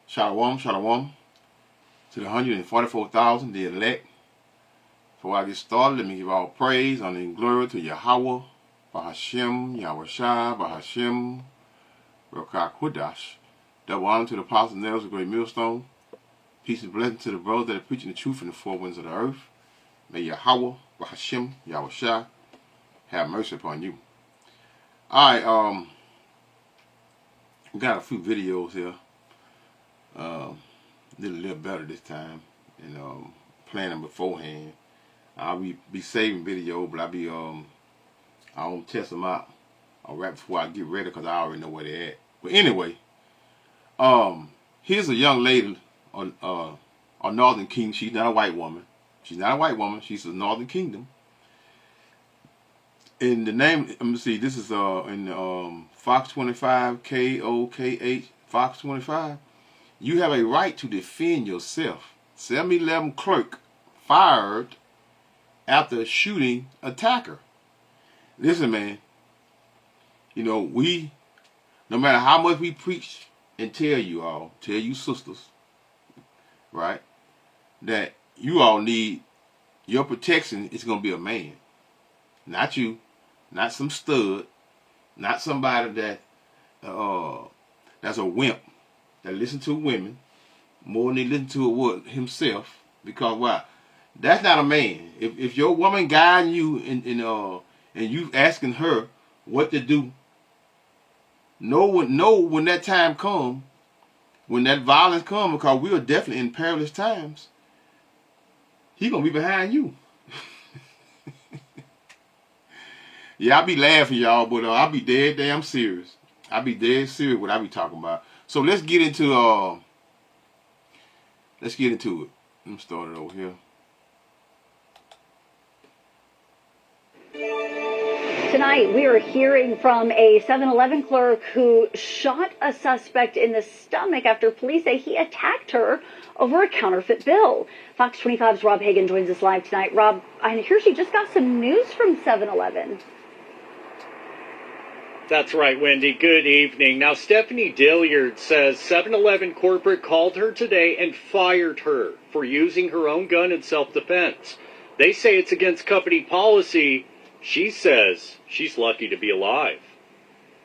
Shalom, shalom, to the 144,000, the elect. Before I get started, let me give all praise, honor, and glory to Yahweh, Bahashem, Yahushua, Bahashem, Rokah Kudash. Double honor to the apostles, nails of great millstone. Peace and blessing to the brothers that are preaching the truth in the four winds of the earth. May Yahweh, Bahashem, Yahushua, have mercy upon you. Alright, we got a few videos here. Did a little better this time, and playing them beforehand. I'll be saving video, but I don't test them out right before I get ready because I already know where they're at. But anyway, here's a young lady on Northern Kingdom. She's not a white woman. She's not a white woman. She's a Northern Kingdom. In the name, let me see. This is in Fox 25 KOKH Fox 25. You have a right to defend yourself. 7-Eleven clerk fired after shooting attacker. Listen, man. You know, no matter how much we preach and tell you sisters, right, that you all need your protection is going to be a man. Not you. Not some stud. Not somebody that's a wimp. That listen to women more than they listen to himself, because why? That's not a man. If your woman guiding you and you asking her what to do, know when that time come, when that violence come, because we are definitely in perilous times. He gonna be behind you. Yeah, I be laughing, y'all, but I be dead damn serious. I be dead serious what I be talking about. So let's get into it. Let me start it over here. Tonight, we are hearing from a 7-Eleven clerk who shot a suspect in the stomach after police say he attacked her over a counterfeit bill. Fox 25's Rob Hagan joins us live tonight. Rob, I hear she just got some news from 7-Eleven. That's right, Wendy. Good evening. Now, Stephanie Dilliard says 7-Eleven corporate called her today and fired her for using her own gun in self-defense. They say it's against company policy. She says she's lucky to be alive.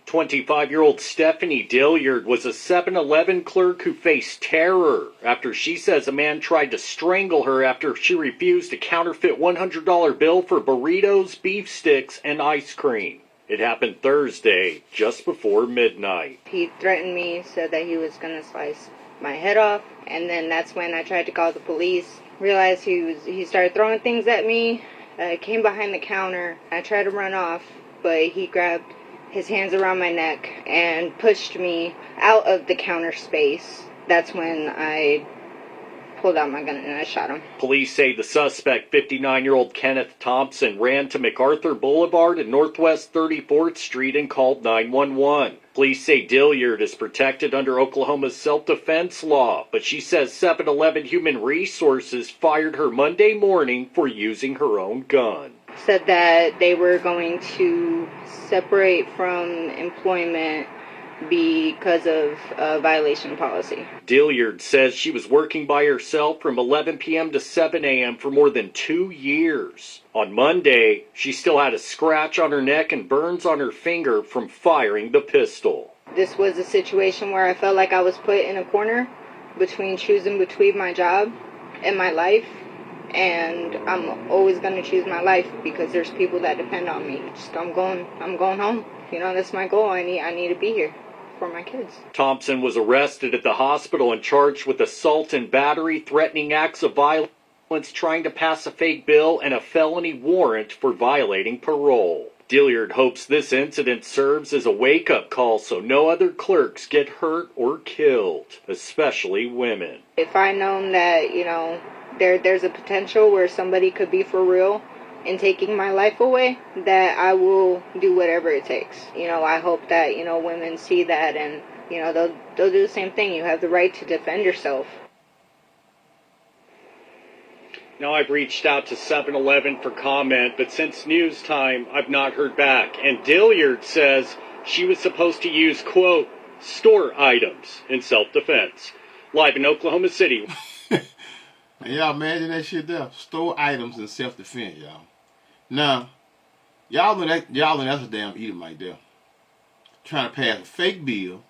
25-year-old Stephanie Dilliard was a 7-Eleven clerk who faced terror after she says a man tried to strangle her after she refused a counterfeit $100 bill for burritos, beef sticks, and ice cream. It happened Thursday, just before midnight. He threatened me, said that he was going to slice my head off, and then that's when I tried to call the police. Realized he started throwing things at me. I came behind the counter. I tried to run off, but he grabbed his hands around my neck and pushed me out of the counter space. That's when I pulled out my gun and I shot him. Police say the suspect, 59-year-old Kenneth Thompson, ran to MacArthur Boulevard and Northwest 34th Street and called 911. Police say Dilliard is protected under Oklahoma's self-defense law, but she says 7-Eleven Human Resources fired her Monday morning for using her own gun. Said that they were going to separate from employment because of a violation policy. Dilliard says she was working by herself from 11 p.m. to 7 a.m. for more than 2 years. On Monday, she still had a scratch on her neck and burns on her finger from firing the pistol. This was a situation where I felt like I was put in a corner between choosing between my job and my life. And I'm always going to choose my life because there's people that depend on me. I'm going home. You know, that's my goal. I need to be here for my kids. Thompson was arrested at the hospital and charged with assault and battery, threatening acts of violence, trying to pass a fake bill, and a felony warrant for violating parole. Dilliard hopes this incident serves as a wake-up call so no other clerks get hurt or killed, especially women. If I known that, you know, there's a potential where somebody could be for real in taking my life away, that I will do whatever it takes. You know, I hope that, you know, women see that and, you know, they'll do the same thing. You have the right to defend yourself. Now, I've reached out to 7-Eleven for comment, but since news time, I've not heard back. And Dilliard says she was supposed to use, quote, store items in self-defense. Live in Oklahoma City. And y'all imagine that shit there. Store items in self-defense, y'all. Now, y'all know that's a damn Edomite there. Trying to pass a fake bill,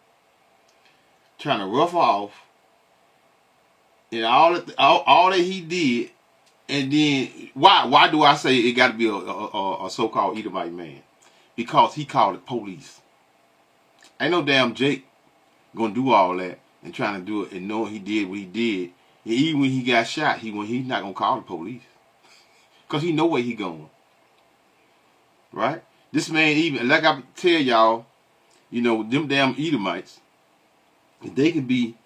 trying to rough her off, and all that he did, and then why do I say it got to be a so-called Edomite man? Because he called the police. Ain't no damn Jake gonna do all that and trying to do it and knowing he did what he did. And even when he got shot, he's not gonna call the police because he know where he going. Right? This man, even like I tell y'all, you know, them damn Edomites, they can be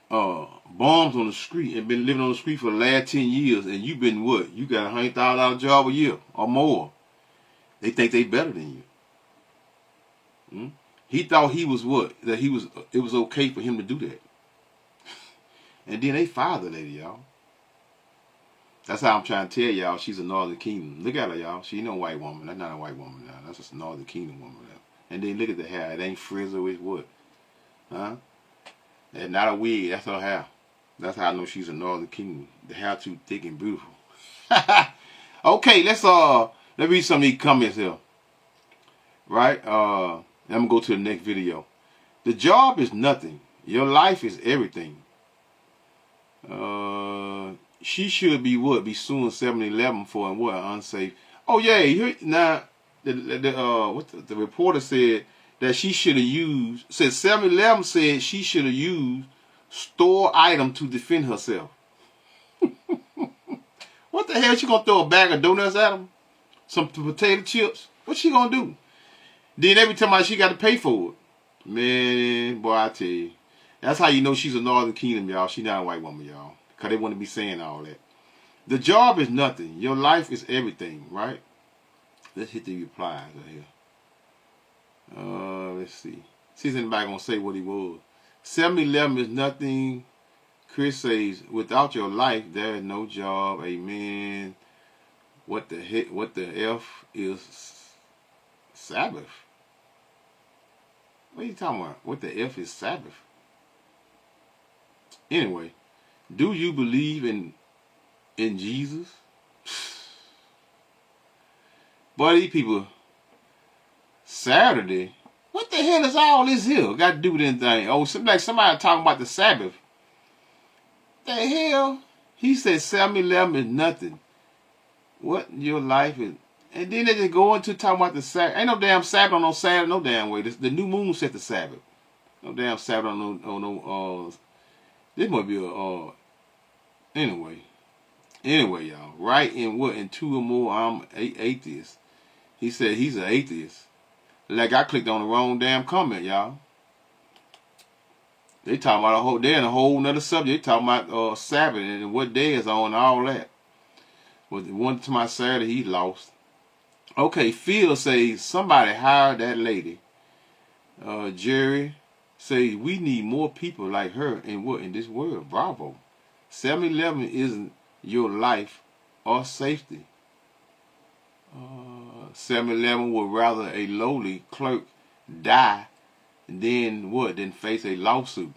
bombs on the street and been living on the street for the last 10 years, and you been what? You got $100,000 job a year or more. They think they better than you. Hmm? He thought he was what? That it was okay for him to do that. And then they fired the lady, y'all. That's how I'm trying to tell y'all she's a Northern Kingdom. Look at her, y'all. She ain't no white woman. That's not a white woman now. That's just a Northern Kingdom woman now. And then look at the hair. It ain't frizzle, it's what? Huh? That's not a wig. That's her hair. That's how I know she's a Northern Kingdom. The hair too thick and beautiful. Okay, let read some of these comments here. Right? I'm gonna go to the next video. The job is nothing. Your life is everything. She should be what? Be suing 7-Eleven for and what? Unsafe. Oh yeah, now the reporter said that she should have used. Said 7-Eleven said she should have used store item to defend herself. What the hell? She gonna throw a bag of donuts at him? Some potato chips? What's she gonna do? Then every time she got to pay for it. Man, boy, I tell you. That's how you know she's a Northern Kingdom, y'all. She's not a white woman, y'all. Because they want to be saying all that. The job is nothing. Your life is everything, right? Let's hit the replies right here. Let's see. See if anybody going to say what he was. 7-Eleven is nothing. Chris says, without your life, there is no job. Amen. What the heck? What the F is Sabbath? What are you talking about? What the F is Sabbath? Anyway, do you believe in Jesus? Boy, these people, Saturday, what the hell is all this here? Got to do with anything? Oh, somebody talking about the Sabbath. The hell? He said 7-Eleven is nothing. What your life is? And then they just go into talking about the Sabbath. Ain't no damn Sabbath on no Saturday, no damn way. The new moon set the Sabbath. No damn Sabbath on no this might be Anyway, y'all. Right in what? In 2 or more, I'm atheist. He said he's an atheist. Like I clicked on the wrong damn comment, y'all. They talking about they're in a whole nother subject. They talking about Sabbath and what day is on and all that. But one to my Saturday, he lost. Okay, Phil says somebody hired that lady. Jerry says we need more people like her in this world. Bravo. 7-Eleven isn't your life or safety. 7-Eleven would rather a lowly clerk die than face a lawsuit.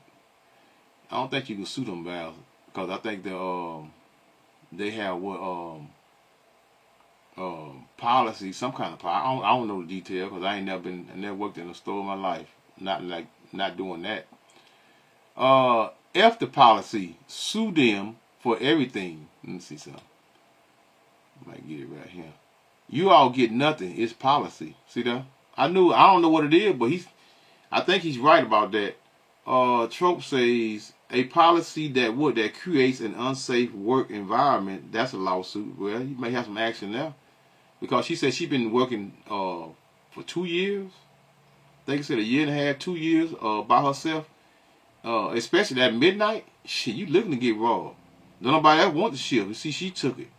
I don't think you can sue them guys because I think they have policy, some kind of policy. I don't know the detail because I never worked in a store in my life. Not doing that. F the policy, sue them for everything. Let me see something. I might get it right here. You all get nothing. It's policy. See that? I don't know what it is, but I think he's right about that. Trope says a policy that creates an unsafe work environment. That's a lawsuit. Well, you may have some action there because she said she's been working for 2 years. I think it said 1.5 years, 2 years by herself. Especially at midnight. Shit, you looking to get robbed. Nobody else want the shift. You see, she took it.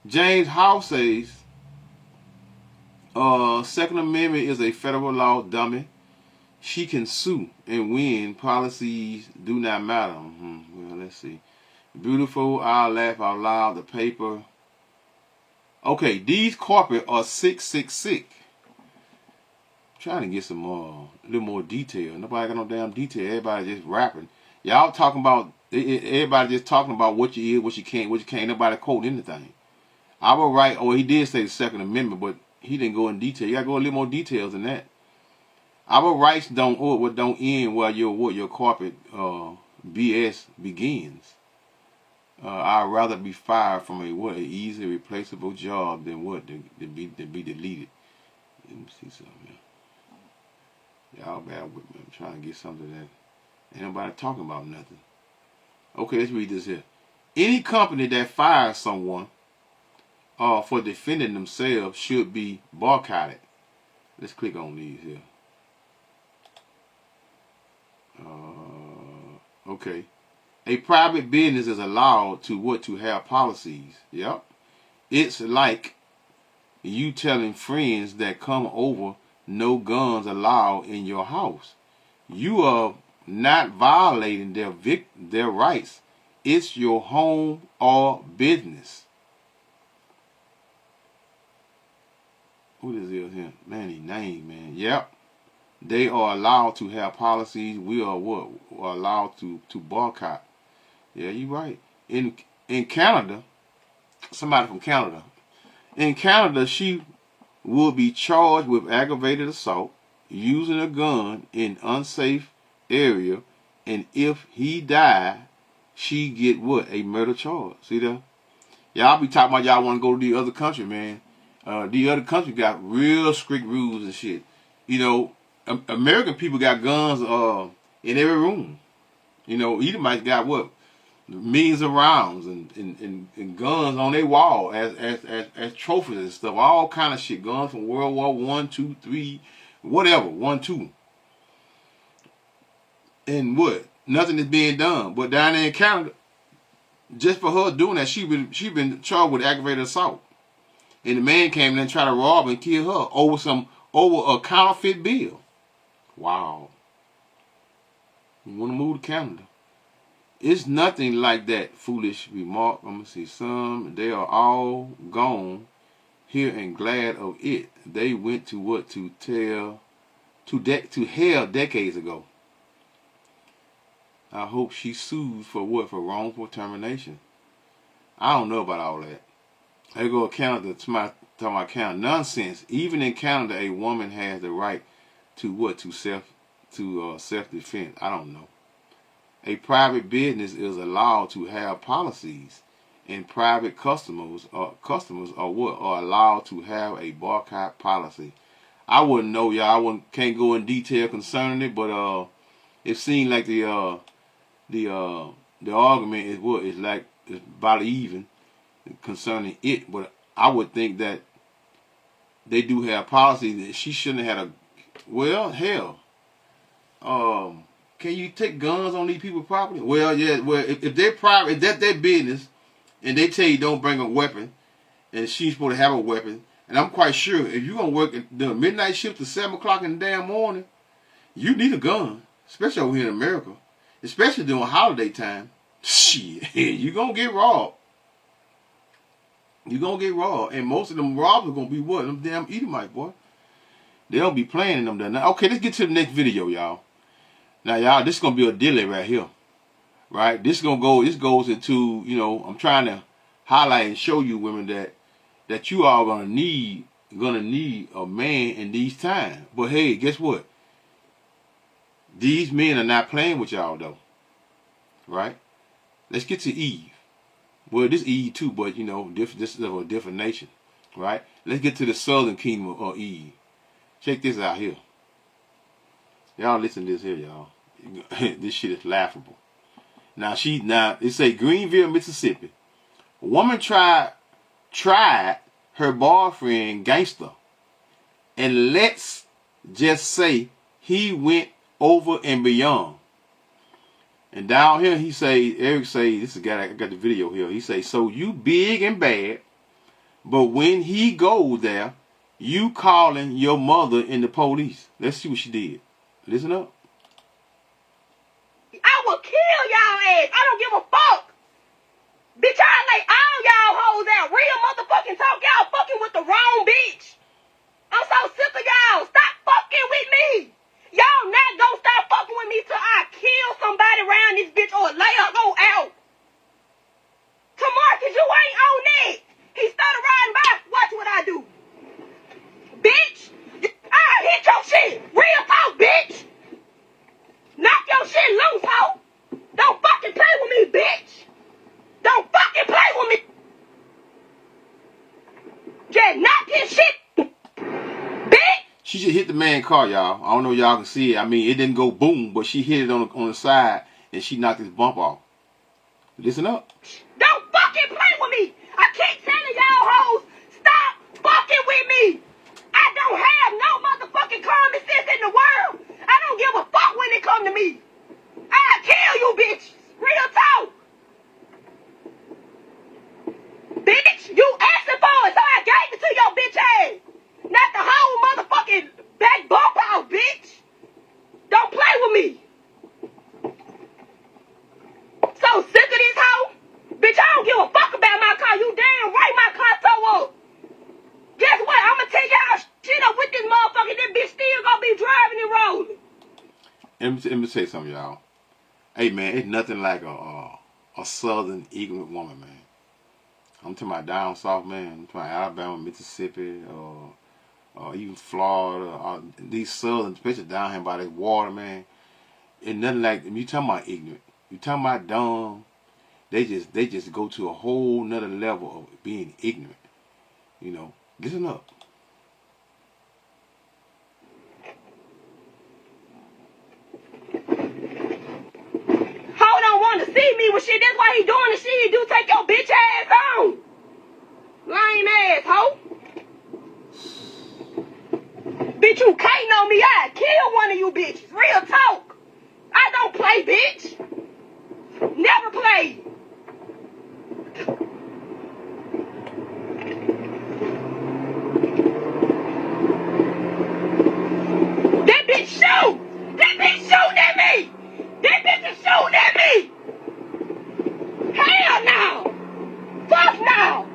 James House says, Second Amendment is a federal law, dummy. She can sue and win. Policies do not matter. Well, let's see. Beautiful. I'll laugh out loud. The paper. Okay, these corporate are sick. Trying to get some little more detail. Nobody got no damn detail. Everybody just rapping. Y'all talking about, everybody just talking about what you is, what you can't. Nobody quoting anything. Our right, he did say the Second Amendment, but he didn't go in detail. You gotta go a little more details than that. Our rights don't end where your corporate BS begins. I'd rather be fired from a easy replaceable job than to be deleted. Let me see something. Y'all bad with me. I'm trying to get something that ain't nobody talking about nothing. Okay, let's read this here. Any company that fires someone for defending themselves should be boycotted. Let's click on these here. Okay. A private business is allowed to have policies. Yep. It's like you telling friends that come over, no guns allowed in your house. You are not violating their rights. It's your home or business. What is this here? Man, his name, man. Yep. They are allowed to have policies. We are allowed to boycott. Yeah, you're right. In Canada, somebody from Canada. In Canada, she will be charged with aggravated assault, using a gun in unsafe area, and if he die, she get what? A murder charge. See that? Y'all be talking about y'all want to go to the other country, man. The other country got real strict rules and shit. You know, American people got guns in every room. You know, Edomites got what? Millions of rounds and guns on their wall as trophies and stuff. All kind of shit. Guns from World War 1, 2, 3, whatever. 1, 2. And what? Nothing is being done. But down there in Canada, just for her doing that, she been charged with aggravated assault. And the man came in and tried to rob and kill her over a counterfeit bill. Wow. You want to move to Canada? It's nothing like that foolish remark. I'm going to see some. They are all gone here and glad of it. They went to what? To hell decades ago. I hope she sues for what? For wrongful termination. I don't know about all that. They go to Canada, talking about Canada. Nonsense. Even in Canada, a woman has the right to what? To self-defense. I don't know. A private business is allowed to have policies, and private customers are allowed to have a boycott policy. I wouldn't know, y'all. Can't go in detail concerning it, but it seemed like the argument is what is like it's about even concerning it. But I would think that they do have policies that she shouldn't have had hell. Can you take guns on these people's property? Well, yeah. Well, if they're private, if that's their business, and they tell you don't bring a weapon, and she's supposed to have a weapon, and I'm quite sure if you're gonna work the midnight shift to 7 o'clock in the damn morning, you need a gun, especially over here in America, especially during holiday time. Shit, you're gonna get robbed. You're gonna get robbed, and most of them robbers are gonna be what? Them damn Edomites, boy. They don't be playing in them there. Now, okay, let's get to the next video, y'all. Now, y'all, this is going to be a dilly right here, right? This goes into, you know, I'm trying to highlight and show you women that you are going to need a man in these times. But hey, guess what? These men are not playing with y'all though, right? Let's get to Eve. Well, this Eve too, but you know, this is of a different nation, right? Let's get to the southern kingdom of Eve. Check this out here. Y'all listen to this here, y'all. This shit is laughable. Now it say Greenville, Mississippi. A woman tried her boyfriend gangster, and let's just say he went over and beyond. And down here Eric say, this is guy, I got the video here. He say, so you big and bad, but when he goes there, you calling your mother and the police. Let's see what she did. Listen up. I will kill y'all ass. I don't give a fuck. Bitch, I'll lay all y'all hoes out. Real motherfucking talk. Y'all fucking with the wrong bitch. I'm so sick of y'all. Stop fucking with me. Y'all not gonna stop fucking with me till I kill somebody around this bitch. the man car, y'all. I don't know if y'all can see it. I mean, it didn't go boom, but she hit it on the side and she knocked his bump off. Listen up. Don't fucking play with me. I keep telling y'all hoes, stop fucking with me. I don't have no motherfucking common sense in the world. I don't give a fuck when it come to me. I'll kill you, bitch. Real talk. Bitch, you asking for it, so I gave it to your bitch ass. Not the whole motherfucking back bump out, bitch. Don't play with me. So sick of this hoe. Bitch, I don't give a fuck about my car. You damn right my car tore up. Guess what? I'ma tell y'all shit up with this motherfucker. This bitch still gonna be driving and rolling. Let me say something, y'all. Hey, man, it's nothing like a southern ignorant woman, man. I'm talking about down south, man. I'm talking about Alabama, Mississippi, or even Florida. These southern, especially down here by the water, man. It's nothing like, you talking about ignorant. You talking about dumb. They just go to a whole nother level of being ignorant. You know, listen up. Ho don't want to see me with shit. That's why he doing the shit he do. Take your bitch ass on. Lame ass ho. Bitch, you can't on me. I'd kill one of you bitches. Real talk. I don't play, bitch. Never play. That bitch shoot. That bitch shooting at me. That bitch is shooting at me. Hell no. Fuck no.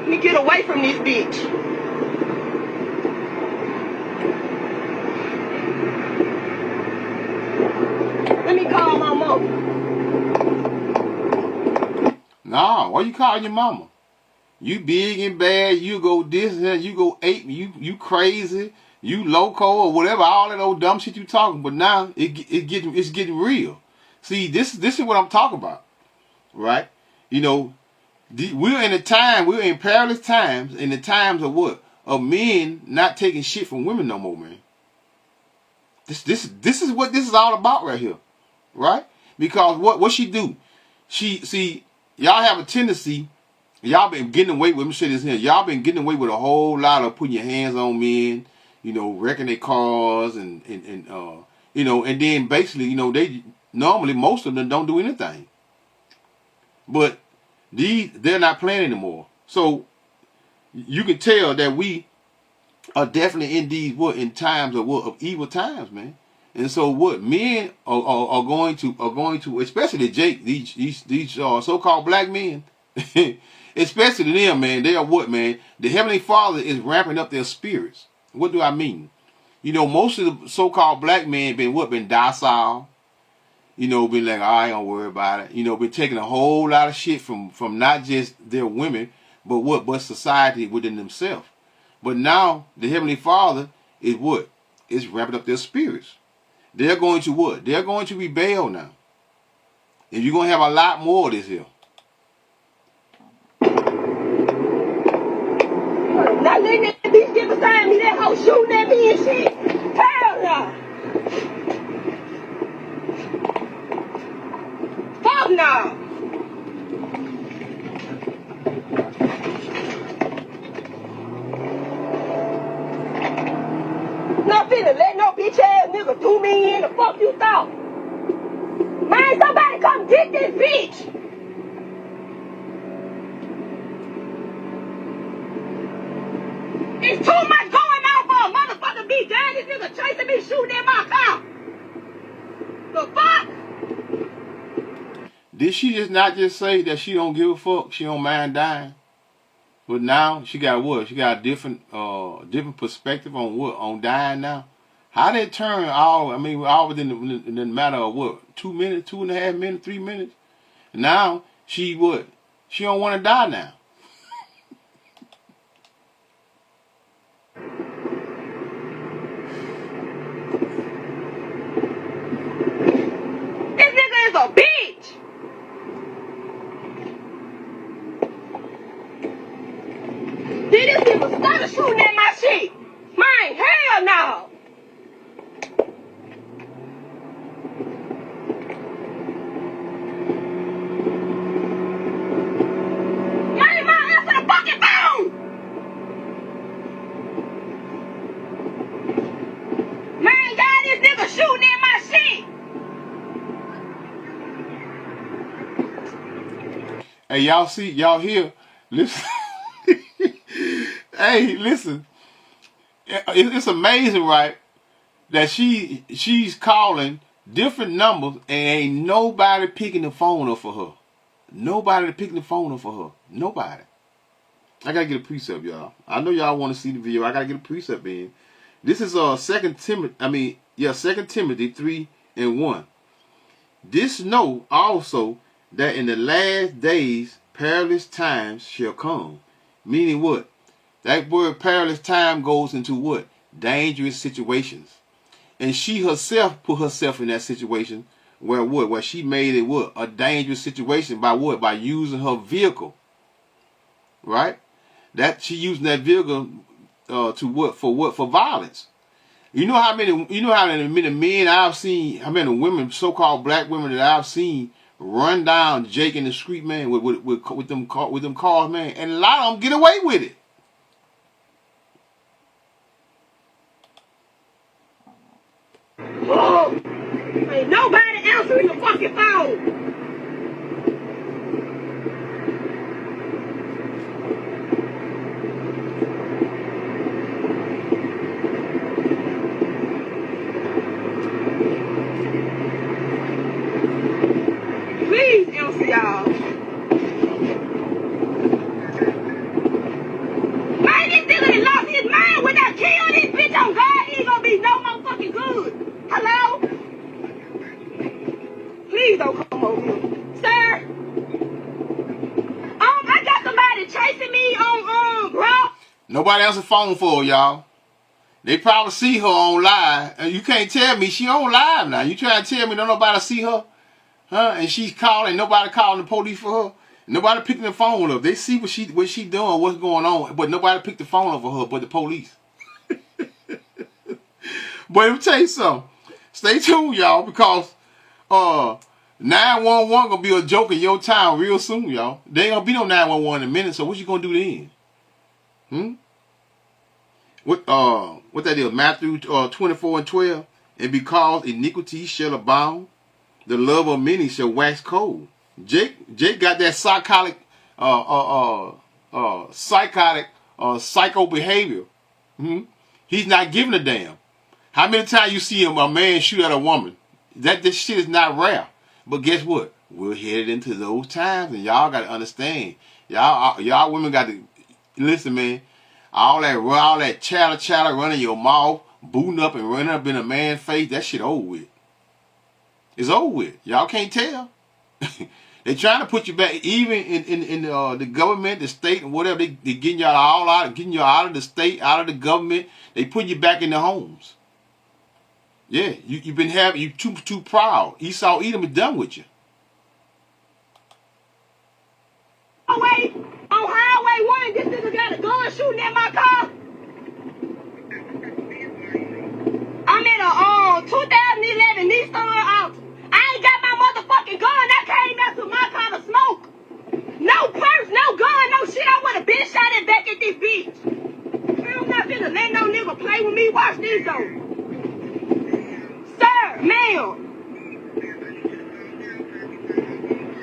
Let me get away from this bitch. Let me call my mama. Nah, why you calling your mama? You big and bad, you go this and you go ape, you crazy, you loco or whatever, all that old dumb shit you talking. But now it's getting real. See, this is what I'm talking about, right? You know, we're in perilous times, in the times of what? Of men not taking shit from women no more, man. This is what this is all about right here, right? Because what she do? Y'all have a tendency. Y'all been getting away with, let me say this here, y'all been getting away with a whole lot of putting your hands on men, you know, wrecking their cars and you know, and then basically, you know, they normally, most of them don't do anything. But they're not playing anymore. So you can tell that we are definitely in in times of evil times, man. And so what men are going to, especially these so-called black men, especially them, man, they are what, man? The Heavenly Father is ramping up their spirits. What do I mean? You know, most of the so-called black men been docile. You know, been like, I ain't gonna worry about it. You know, been taking a whole lot of shit from not just their women, but society within themselves. But now the Heavenly Father is what? Is ramping up their spirits. They're going to what? They're going to rebel now. And you're going to have a lot more of this here. Not letting that bitch get beside me, that hoe shooting at me and shit. Hell no. Fuck no. Not finna let no bitch ass nigga do me in. The fuck you thought? Man, somebody come get this bitch. It's too much going on for a motherfucker be dead. This nigga chasing me, shooting in my car. The fuck? Did she just not just say that she don't give a fuck? She don't mind dying? But now she got what? She got a different perspective on what? On dying now? How they turn all within the matter of what? 2 minutes, 2.5 minutes, 3 minutes? Now she what? She don't want to die now. This nigga is a bitch. this nigga started shooting at my shit. Man, hell no. Man, answer the fucking phone. Man, God, this nigga shooting at my shit. Hey, y'all see, y'all hear? Listen. Hey, listen. It's amazing, right? That she's calling different numbers and ain't nobody picking the phone up for her. Nobody picking the phone up for her. Nobody. I gotta get a precept, y'all. I know y'all want to see the video. I gotta get a precept in. This is 2 Timothy 3:1. This know also that in the last days perilous times shall come. Meaning what? That word perilous time goes into what? Dangerous situations. And she herself put herself in that situation where what? Where she made it what? A dangerous situation by what? By using her vehicle. Right? That she using that vehicle to what? For what? For violence. You know how many men I've seen, how many women, so-called black women that I've seen run down Jake in the street, man, with them cars, man, and a lot of them get away with it. Oh, ain't nobody answering the fucking phone. Please answer, y'all. Man, this nigga done lost his mind when I kill this bitch on God. He ain't gonna be no motherfucking good. Hello? Please don't come over here. Sir? I got somebody chasing me on, bro. Nobody else the phone for her, y'all. They probably see her on live, and you can't tell me she on live now. You trying to tell me don't nobody see her? Huh? And she's calling, nobody calling the police for her. Nobody picking the phone up. They see what she doing, what's going on, but nobody picked the phone up for her but the police. But let me tell you something. Stay tuned, y'all, because 911 gonna be a joke in your town real soon, y'all. There ain't gonna be no 911 in a minute, so what you gonna do then? What that is? Matthew 24:12. And because iniquity shall abound, the love of many shall wax cold. Jake got that psycho behavior. He's not giving a damn. How many times you see a man shoot at a woman? This shit is not rare. But guess what? We're headed into those times, and y'all got to understand. Y'all women got to listen, man. All that chatter running your mouth, booting up and running up in a man's face. That shit over with. It's over with. Y'all can't tell. They trying to put you back, even in the government, the state, and whatever. They getting y'all all out, getting you out of the state, out of the government. They put you back in the homes. Yeah, you've been having, you too proud. Esau Edom is done with you. On Highway 1, this nigga got a gun shooting at my car. I'm in a 2011 Nissan Altima. I ain't got my motherfucking gun. I came out to my car to smoke. No purse, no gun, no shit. I would have been shot and back at this bitch. I'm not finna let no nigga play with me. Watch this though. Sir, ma'am.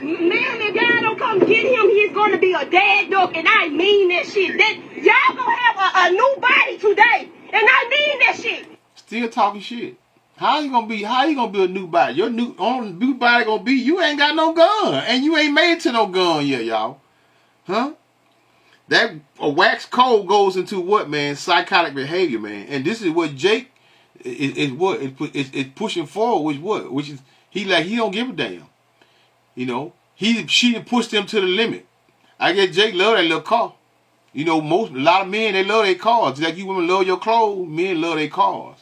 Ma'am, if y'all don't come get him, he's gonna be a dead duck, and I mean that shit. Y'all gonna have a new body today, and I mean that shit. Still talking shit. How you gonna be a new body? Your new body gonna be you ain't got no gun, and you ain't made it to no gun yet, y'all. Huh? That wax cold goes into what, man? Psychotic behavior, man. And this is what Jake is pushing forward. Which is he don't give a damn. You know, she pushed him to the limit. I guess Jake love that little car. You know, a lot of men, they love their cars. Just like you women love your clothes, men love their cars.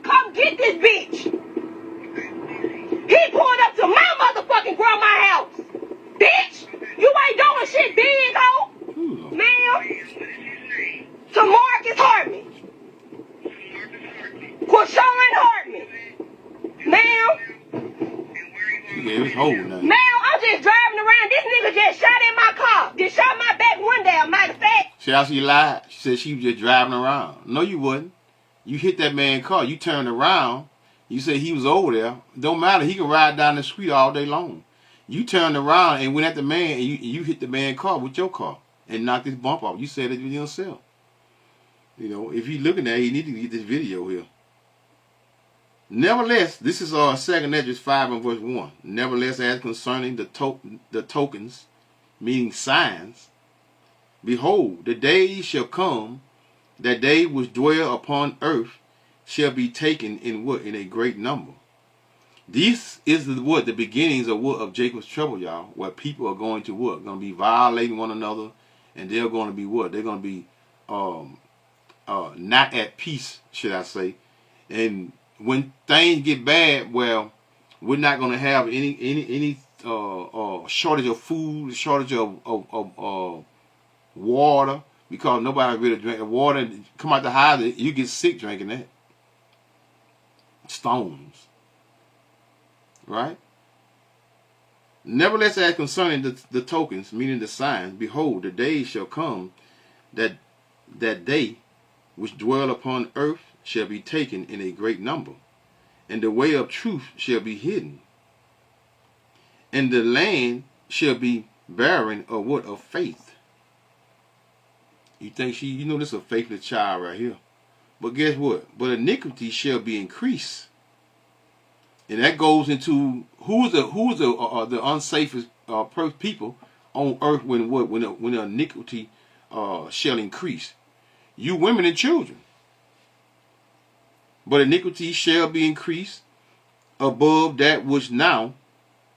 Come get this bitch. He pulled up to my motherfucking grandma's house. Bitch, You ain't doing shit big, ho. Ma'am. To Marcus Hartman. Quashawn Hartman. Ma'am. Yeah, it's whole now. Ma'am, I'm just driving around. This nigga just shot in my car. Just shot my back one day, a matter of fact. See how she lied? She said she was just driving around. No, you wasn't. You hit that man's car. You turned around. You said he was over there. Don't matter. He can ride down the street all day long. You turned around and went at the man, and you hit the man's car with your car and knocked his bump off. You said it yourself. You know, if you looking at it, you need to get this video here. Nevertheless, this is 2nd Esdras 5 and verse 1. Nevertheless, as concerning the tokens, meaning signs, behold, the days shall come, that they which dwell upon earth shall be taken in what? In a great number. This is the beginnings of what? Of Jacob's trouble, y'all. Where people are going to what? Going to be violating one another, and they're going to be what? They're going to be not at peace, should I say? And when things get bad, well, we're not going to have any shortage of food, shortage of water, because nobody really drink the water. And come out the house, you get sick drinking that. Stones, right? Nevertheless, as concerning the tokens, meaning the signs, behold, the days shall come that they which dwell upon earth shall be taken in a great number, and the way of truth shall be hidden, and the land shall be barren of what? Of faith. You think you know this is a faithless child right here. But guess what? But iniquity shall be increased. And that goes into who's the unsafest people on earth when the iniquity shall increase. You women and children. But iniquity shall be increased above that which now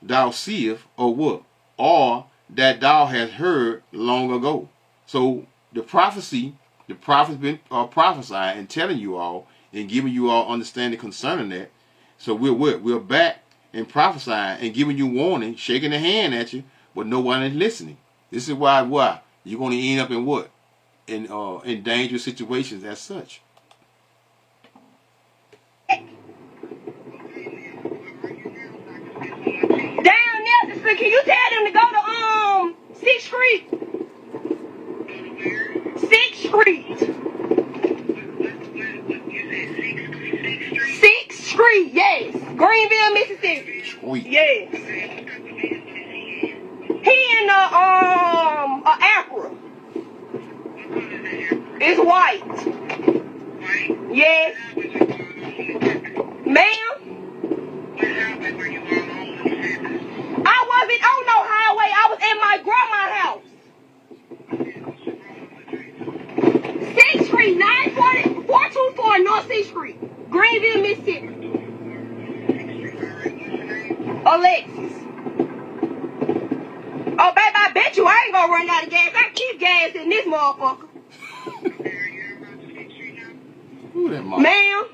thou seest, or what? Or that thou hast heard long ago. So the prophet's been prophesying and telling you all and giving you all understanding concerning that. So we're back and prophesying and giving you warning, shaking the hand at you, but no one is listening. This is why you're going to end up in what? In dangerous situations as such. Down there, so can you tell them to go to 6th Street? 6th Street. 6th Street, yes. Greenville, Mississippi. Sweet. Yes. He in the Acura. It's white. Yes. Ma'am? I wasn't on no highway. I was at my grandma's house. 6th Street, 940, 424 North 6th Street, Greenville, Mississippi. Alexis. Oh, babe, I bet you I ain't gonna run out of gas. I keep gas in this motherfucker. Who that mom? Ma'am?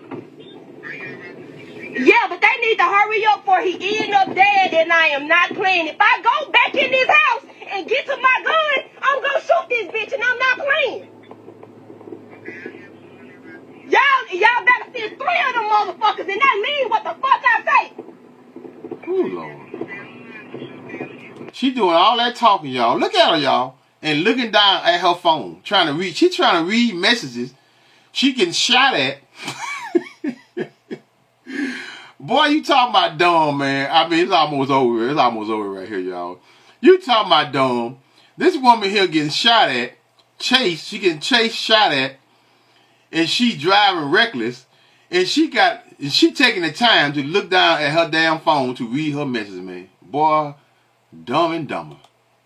Yeah, but they need to hurry up before he end up dead, and I am not playing. If I go back in this house and get to my gun, I'm gonna shoot this bitch, and I'm not playing. Y'all better send 3 of them motherfuckers, and that means what the fuck I say. Oh, Lord. She doing all that talking, y'all. Look at her, y'all. And looking down at her phone. She's trying to read messages. She getting shot at. Boy, you talking about dumb, man. I mean, it's almost over. It's almost over right here, y'all. You talking about dumb. This woman here getting shot at. Chased. She getting chased, shot at. And she driving reckless. And she taking the time to look down at her damn phone to read her messages, man. Boy, dumb and dumber.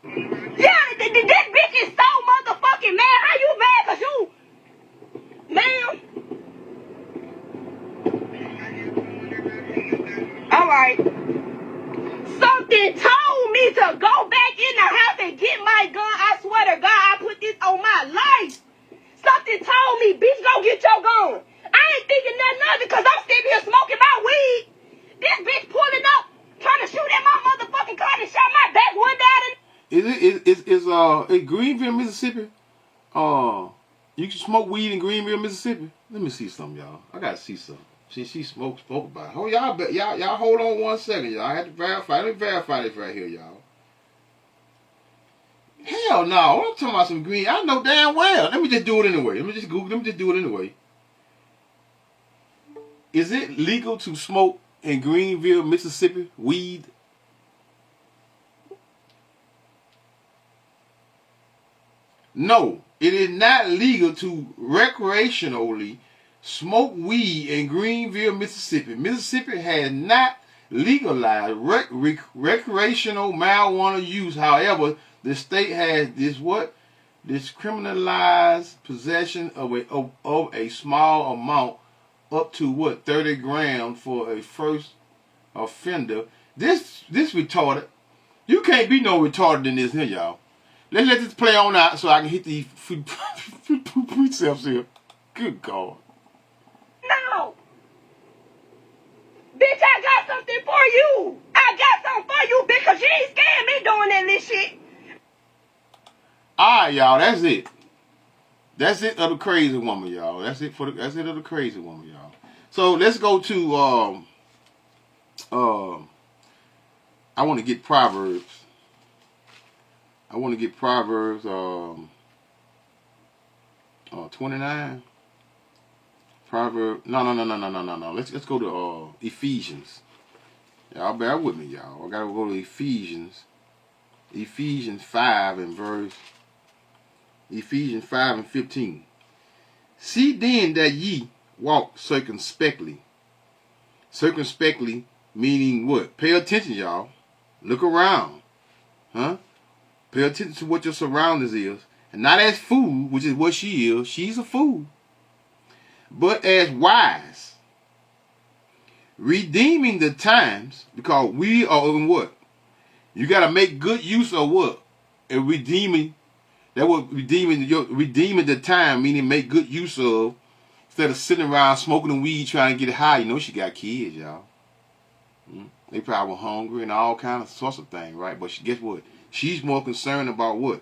Yeah, this bitch is so motherfucking mad. How you mad? Cause you, ma'am. All right. Something told me to go back in the house and get my gun. I swear to God, I put this on my life. Something told me, bitch, go get your gun. I ain't thinking nothing of it because I'm sitting here smoking my weed. This bitch pulling up, trying to shoot at my motherfucking car and shot my back one down. in Greenville, Mississippi? You can smoke weed in Greenville, Mississippi? Let me see something, y'all. I gotta see something. She spoke about it. Oh, y'all hold on 1 second, y'all. I had to verify. Let me verify this right here, y'all. Hell no. I'm talking about some green. I know damn well. Let me just do it anyway. Let me just Google. Let me just do it anyway. Is it legal to smoke in Greenville, Mississippi, weed? No, it is not legal to recreationally smoke weed in Greenville, Mississippi. Mississippi has not legalized recreational marijuana use. However, the state has this criminalized possession of a small amount up to 30 grams for a first offender. This retarded. You can't be no retarded in this here, y'all. Let's let this play on out so I can hit these precepts here. Good God. No. Bitch, I got something for you. I got something for you, bitch, because you ain't scaring me doing that little shit. Alright, y'all, that's it. That's it of the crazy woman, y'all. That's it of the crazy woman, y'all. So let's go to I want to get Proverbs. I want to get Proverbs 29. No. Let's go to Ephesians. Y'all bear with me, y'all. I gotta go to Ephesians. Ephesians 5 and 15. See then that ye walk circumspectly. Circumspectly meaning what? Pay attention, y'all. Look around. Huh? Pay attention to what your surroundings is. And not as fool, which is what she is. She's a fool. But as wise. Redeeming the times. Because we are in what? You got to make good use of what? And redeeming. That was redeeming the time, meaning make good use of. Instead of sitting around smoking weed trying to get high. You know she got kids, y'all. They probably were hungry and all kind of sorts of things, right? But guess what? She's more concerned about what?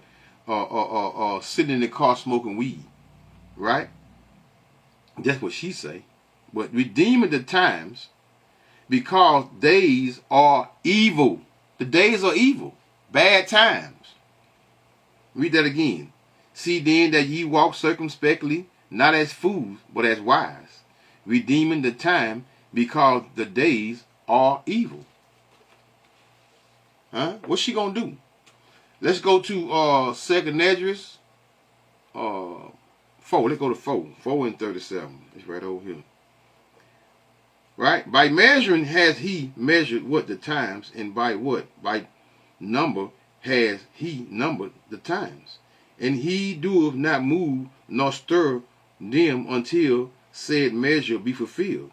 Sitting in the car smoking weed, right? That's what she say. But redeeming the times because days are evil. The days are evil. Bad times. Read that again. See then that ye walk circumspectly, not as fools, but as wise, redeeming the time because the days are evil. Huh? What's she gonna do? Let's go to Second Esdras 4. Let's go to 4. 4 and 37. It's right over here. Right? By measuring has he measured what? The times. And by what? By number has he numbered the times. And he doeth not move nor stir them until said measure be fulfilled.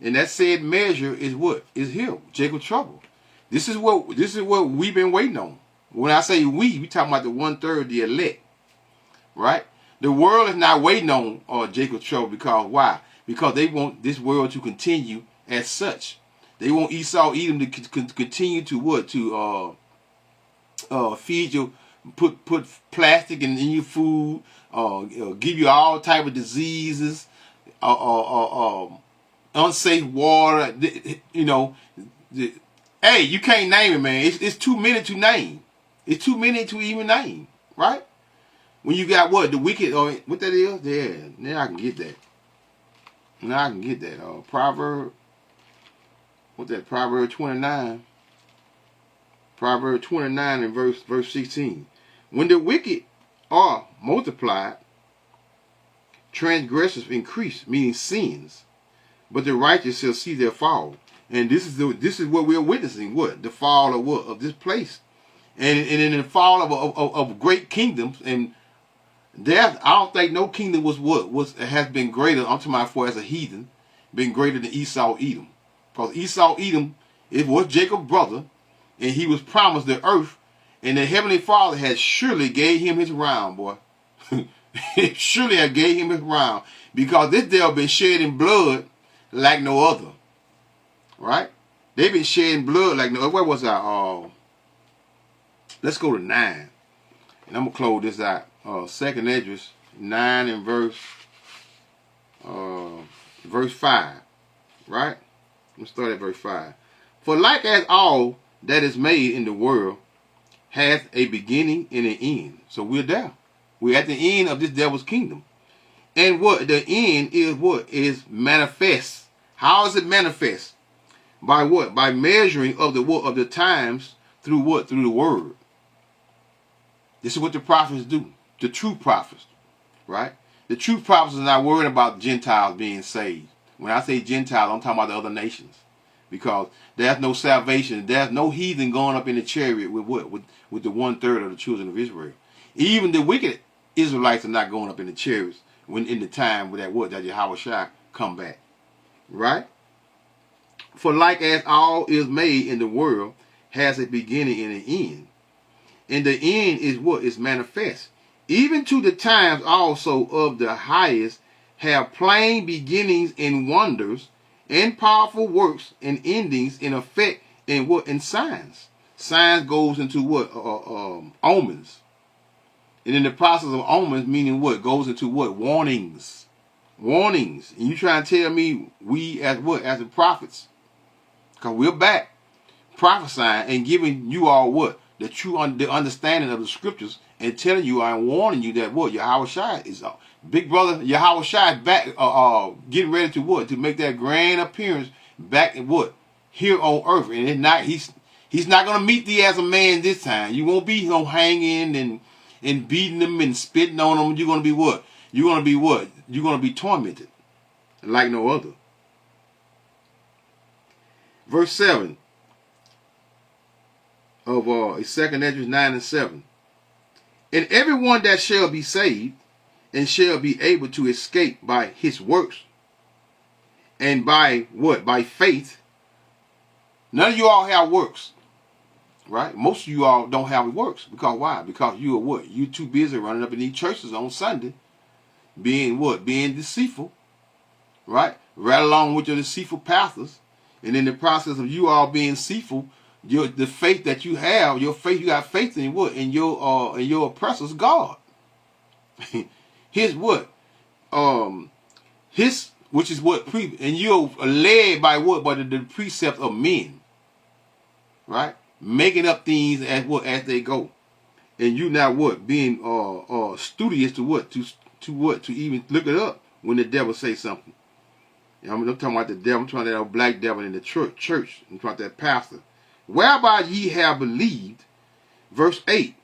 And that said measure is what? Is here. Jacob's trouble. This is what we've been waiting on. When I say we talking about the 1/3, the elect. Right? The world is not waiting on Jacob's trouble because why? Because they want this world to continue as such. They want Esau, Edom to continue to what? To feed you, put plastic in your food, give you all type of diseases, unsafe water. You know, hey, you can't name it, man. It's too many to name. It's too many to even name, right? When you got what? The wicked, or what that is? Yeah, now I can get that. Now I can get that. Proverb, what's that? Proverb 29. Proverb 29 and verse 16. When the wicked are multiplied, transgressors increase, meaning sins, but the righteous shall see their fall. And this is what we're witnessing. What? The fall of what? Of this place. And in the fall of great kingdoms, and there, I don't think no kingdom has been greater. I'm talking about for as a heathen, been greater than Esau Edom, because Esau Edom, it was Jacob's brother, and he was promised the earth, and the heavenly Father had surely gave him his round, boy. He surely had gave him his round, because this devil been shedding blood like no other, right? They've been shedding blood like no. Where was I? Let's go to 9. And I'm going to close this out. 2nd Esdras 9 and verse 5. Right? Let's start at verse 5. For like as all that is made in the world hath a beginning and an end. So we're there. We're at the end of this devil's kingdom. And what? The end is what? Is manifest. How is it manifest? By what? By measuring of the what? Of the times through what? Through the word. This is what the prophets do. The true prophets. Right? The true prophets are not worried about Gentiles being saved. When I say Gentiles, I'm talking about the other nations. Because there's no salvation. There's no heathen going up in the chariot with what? With the 1/3 of the children of Israel. Even the wicked Israelites are not going up in the chariots when in the time with that what? That Yahushua come back. Right? For like as all is made in the world has a beginning and an end. And the end is what? Is manifest. Even to the times also of the highest have plain beginnings and wonders and powerful works and endings in effect and what? And signs. Signs goes into what? Omens. And in the process of omens, meaning what? Goes into what? Warnings. Warnings. And you trying to tell me we as what? As the prophets? Because we're back prophesying and giving you all what? The true the understanding of the scriptures and telling you and warning you that what? Yahushua is big brother Yahushua is back getting ready to what? To make that grand appearance back in what? Here on earth. And it's not he's not gonna meet thee as a man this time. You won't be hanging and beating them and spitting on them. You're gonna be what? You're gonna be what? You're gonna be tormented like no other. Verse 7 of 2nd Esdras 9 and 7. And everyone that shall be saved and shall be able to escape by his works and by what? By faith. None of you all have works. Right? Most of you all don't have works. Because why? Because you are what? You too busy running up in these churches on Sunday. Being what? Being deceitful. Right? Right along with your deceitful pastors. And in the process of you all being deceitful, the faith that you have, your faith, you got faith in what? In your oppressor's God. His what? His, which is what? And you're led by what? By the precept of men. Right? Making up things as what? As they go. And you now what? Being studious to what? To what? To even look it up when the devil say something. I'm talking about the devil. I'm talking about that black devil in the church. I'm talking about that pastor. Whereby ye have believed, verse 8,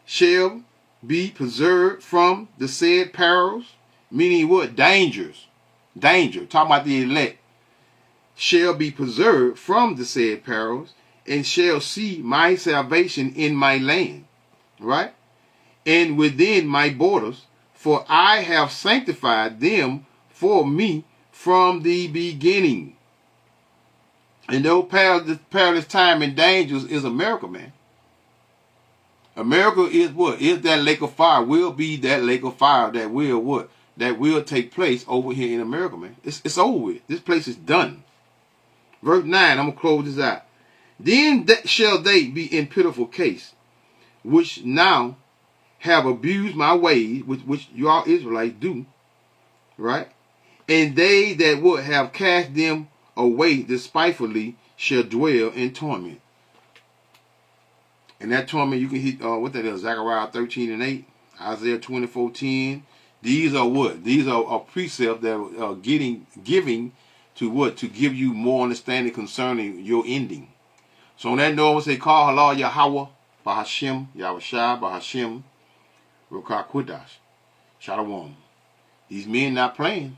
shall be preserved from the said perils, meaning what? Dangers. Danger. Talking about the elect. Shall be preserved from the said perils, and shall see my salvation in my land. Right? And within my borders, for I have sanctified them for me from the beginning. And those perilous time and dangers is America, man. America is what? Is that lake of fire. Will be that lake of fire that will what? That will take place over here in America, man. It's over with. This place is done. Verse 9, I'm going to close this out. Then shall they be in pitiful case, which now have abused my ways, which you all Israelites do. Right? And they that would have cast them away despitefully shall dwell in torment. And that torment you can hit what that is, Zechariah 13 and 8, Isaiah 24:10. These are what? These are precepts that are giving to what? To give you more understanding concerning your ending. So on that note, I would say, call Allah Yahweh, Bahashim, Yahushua, Bahashim, Rukah Kudash, Shalom. These men not playing.